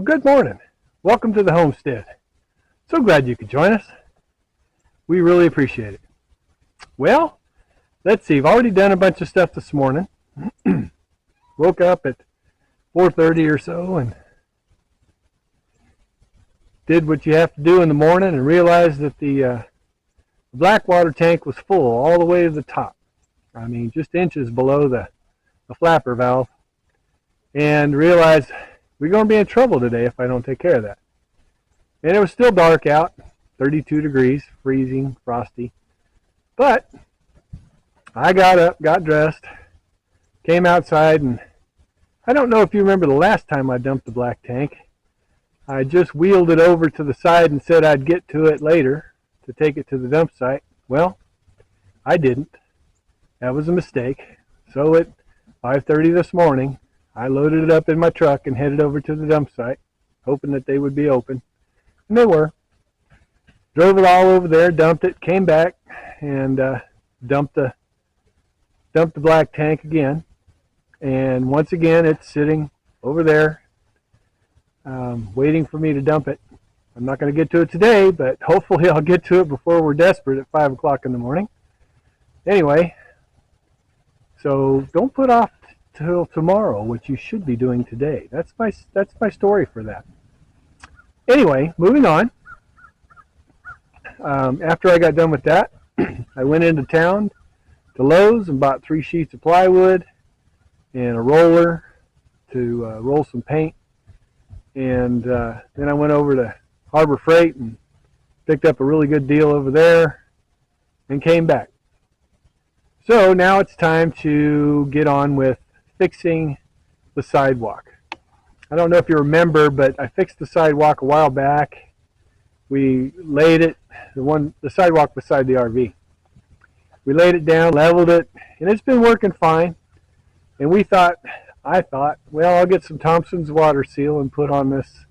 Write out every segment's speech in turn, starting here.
Good morning. Welcome to the homestead. So glad you could join us. We really appreciate it. Well, let's see. I've already done a bunch of stuff this morning. Woke up at 4:30 or so and did what you have to do in the morning and realized that the black water tank was full all the way to the top. I mean, just inches below the flapper valve. And realized we're going to be in trouble today if I don't take care of that. And it was still dark out, 32 degrees, freezing, frosty. But I got up, got dressed, came outside, and I don't know if you remember the last time I dumped the black tank. I just wheeled it over to the side and said I'd get to it later to take it to the dump site. Well, I didn't. That was a mistake. So at 5:30 this morning, I loaded it up in my truck and headed over to the dump site, hoping that they would be open. And they were. Drove it all over there, dumped it, came back, and dumped the black tank again. And once again, it's sitting over there, waiting for me to dump it. I'm not going to get to it today, but hopefully I'll get to it before we're desperate at 5 o'clock in the morning. Anyway, so don't put off till tomorrow what you should be doing today. That's my story for that. Anyway, moving on. After I got done with that, I went into town to Lowe's and bought 3 sheets of plywood and a roller to roll some paint. And then I went over to Harbor Freight and picked up a really good deal over there and came back. So now it's time to get on with fixing the sidewalk. I don't know if you remember, but I fixed the sidewalk a while back. We laid it, the sidewalk beside the RV. We laid it down, leveled it, and it's been working fine. And I thought, well, I'll get some Thompson's water seal and put on this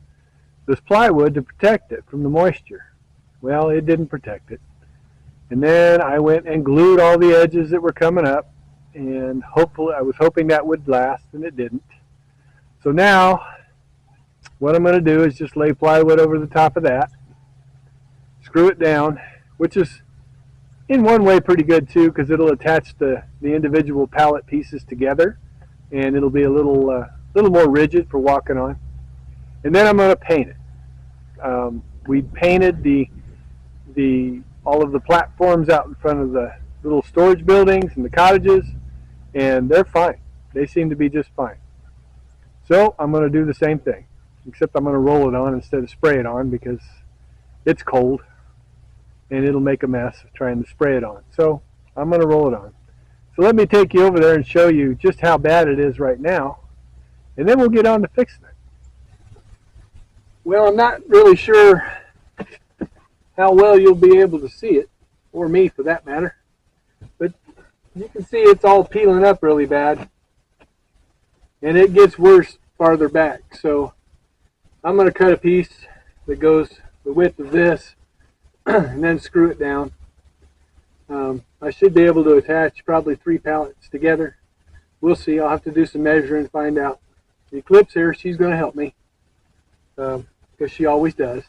plywood to protect it from the moisture. Well, it didn't protect it. And then I went and glued all the edges that were coming up. And I was hoping that would last, and it didn't. So now, what I'm going to do is just lay plywood over the top of that, screw it down, which is in one way pretty good too, because it'll attach the individual pallet pieces together, and it'll be a little more rigid for walking on. And then I'm going to paint it. We painted all of the platforms out in front of the little storage buildings and the cottages. And they're fine. They seem to be just fine. So I'm going to do the same thing, except I'm going to roll it on instead of spray it on because it's cold and it'll make a mess trying to spray it on. So I'm going to roll it on. So let me take you over there and show you just how bad it is right now, and then we'll get on to fixing it. Well, I'm not really sure how well you'll be able to see it, or me for that matter, but you can see it's all peeling up really bad, and it gets worse farther back. So I'm going to cut a piece that goes the width of this and then screw it down. I should be able to attach probably 3 pallets together. We'll see. I'll have to do some measuring and find out. The Eclipse here, she's going to help me because she always does.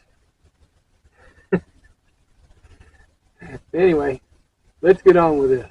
Anyway, let's get on with this.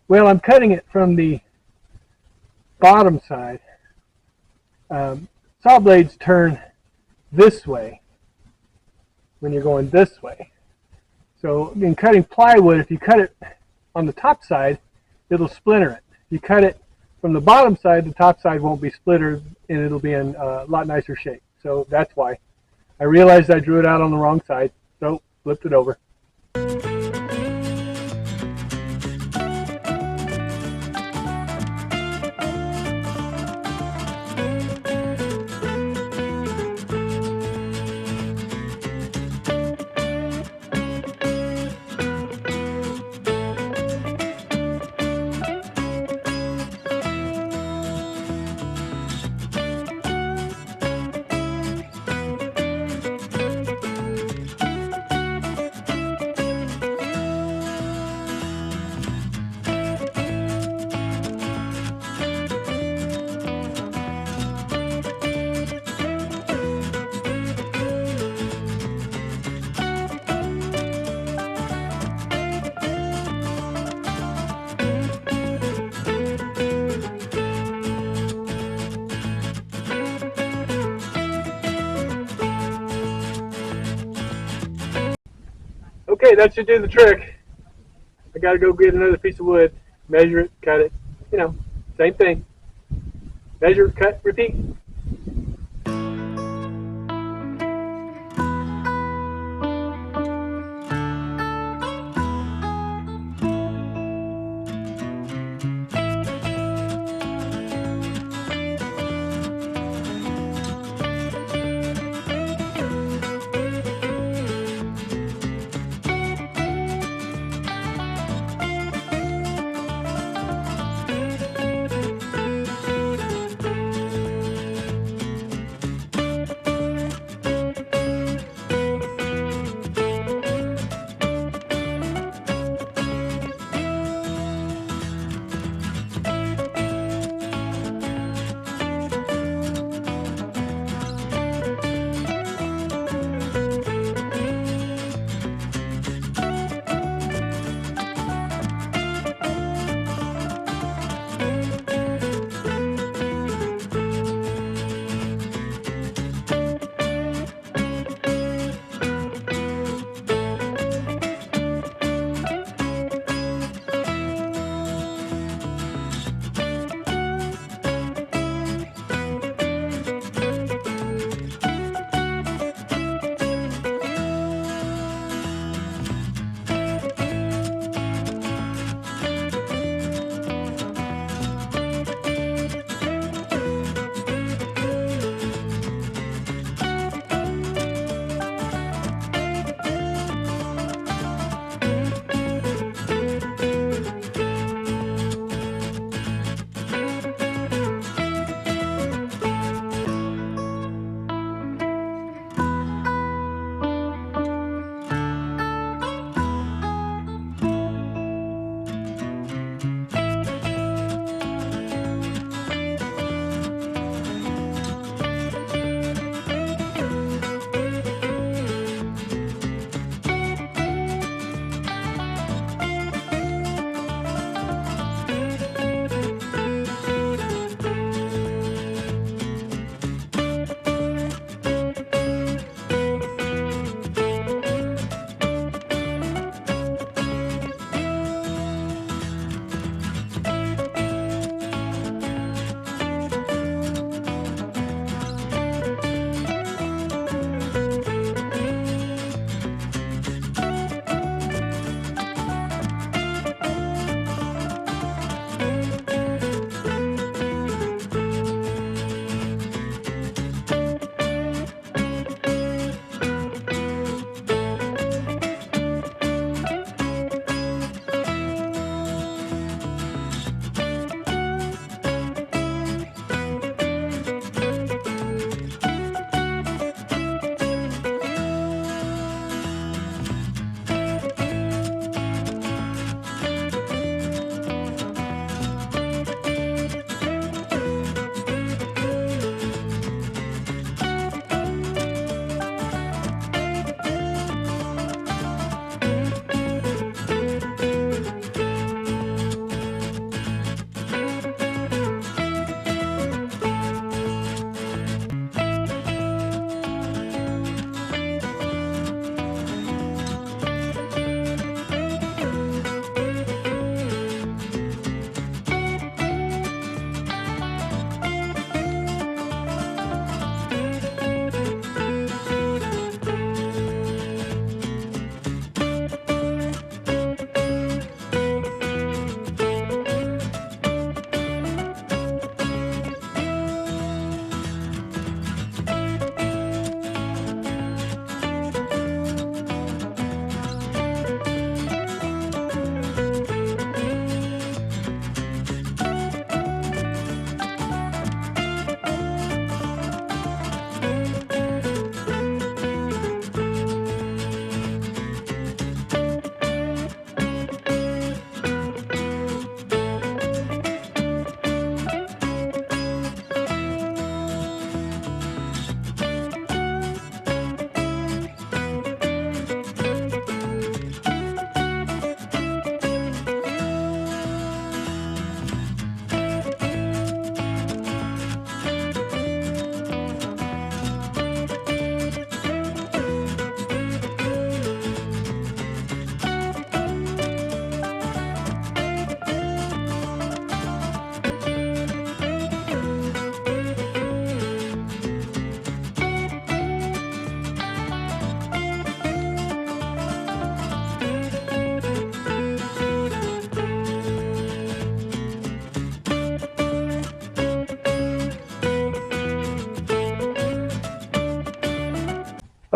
Well, I'm cutting it from the bottom side. Saw blades turn this way when you're going this way. So in cutting plywood, if you cut it on the top side, it'll splinter it. If you cut it from the bottom side, the top side won't be splintered and it'll be in a lot nicer shape. So that's why. I realized I drew it out on the wrong side, so flipped it over. Okay, that should do the trick. I gotta go get another piece of wood, measure it, cut it, you know, same thing. Measure, cut, repeat.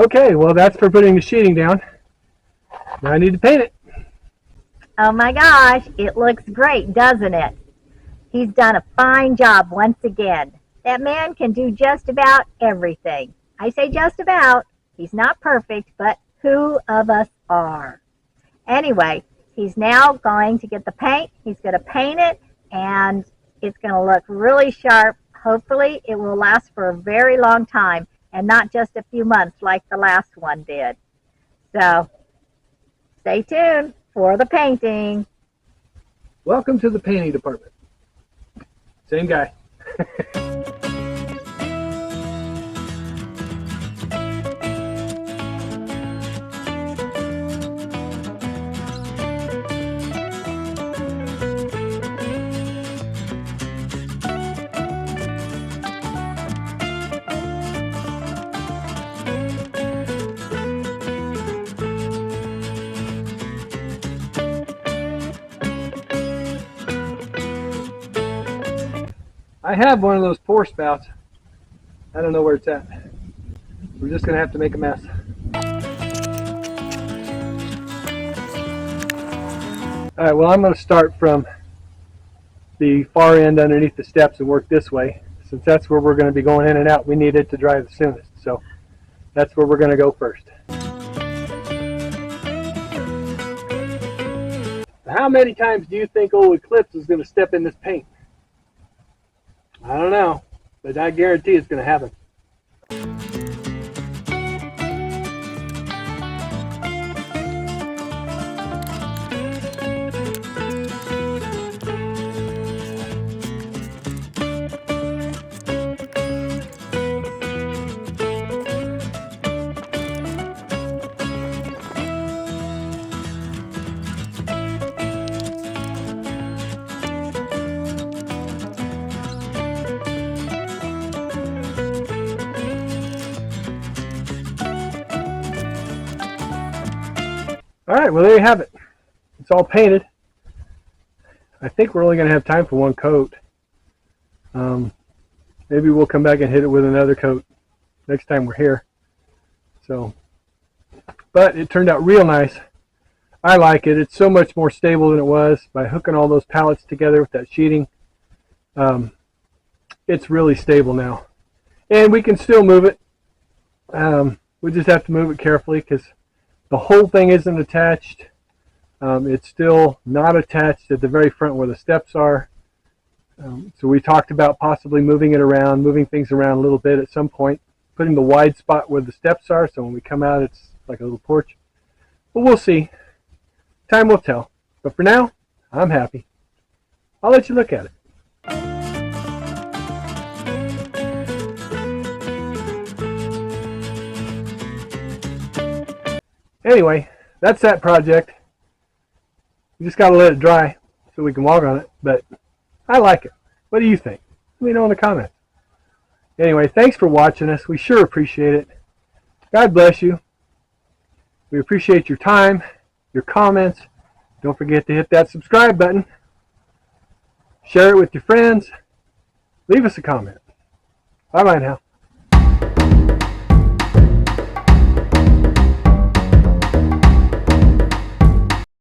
Okay, well that's for putting the sheeting down. Now I need to paint it. Oh my gosh, it looks great, doesn't it? He's done a fine job once again. That man can do just about everything. I say just about. He's not perfect, but who of us are? Anyway, he's now going to get the paint. He's going to paint it, and it's going to look really sharp. Hopefully, it will last for a very long time and not just a few months like the last one did. So, stay tuned for the painting. Welcome to the painting department. Same guy. I have one of those pour spouts. I don't know where it's at. We're just going to have to make a mess. Alright, well I'm going to start from the far end underneath the steps and work this way. Since that's where we're going to be going in and out, we need it to dry the soonest. So that's where we're going to go first. How many times do you think old Eclipse is going to step in this paint? I don't know, but I guarantee it's going to happen. Alright, well there you have it. It's all painted. I think we're only going to have time for one coat. Maybe we'll come back and hit it with another coat next time we're here. So, but it turned out real nice. I like it. It's so much more stable than it was by hooking all those pallets together with that sheeting. It's really stable now. And we can still move it. We just have to move it carefully because the whole thing isn't attached. It's still not attached at the very front where the steps are. So we talked about possibly moving it around, moving things around a little bit at some point, putting the wide spot where the steps are so when we come out it's like a little porch. But we'll see. Time will tell. But for now, I'm happy. I'll let you look at it. Anyway, that's that project. We just got to let it dry so we can walk on it, but I like it. What do you think? Let me know in the comments. Anyway, thanks for watching us. We sure appreciate it. God bless you. We appreciate your time, your comments. Don't forget to hit that subscribe button. Share it with your friends. Leave us a comment. Bye-bye now.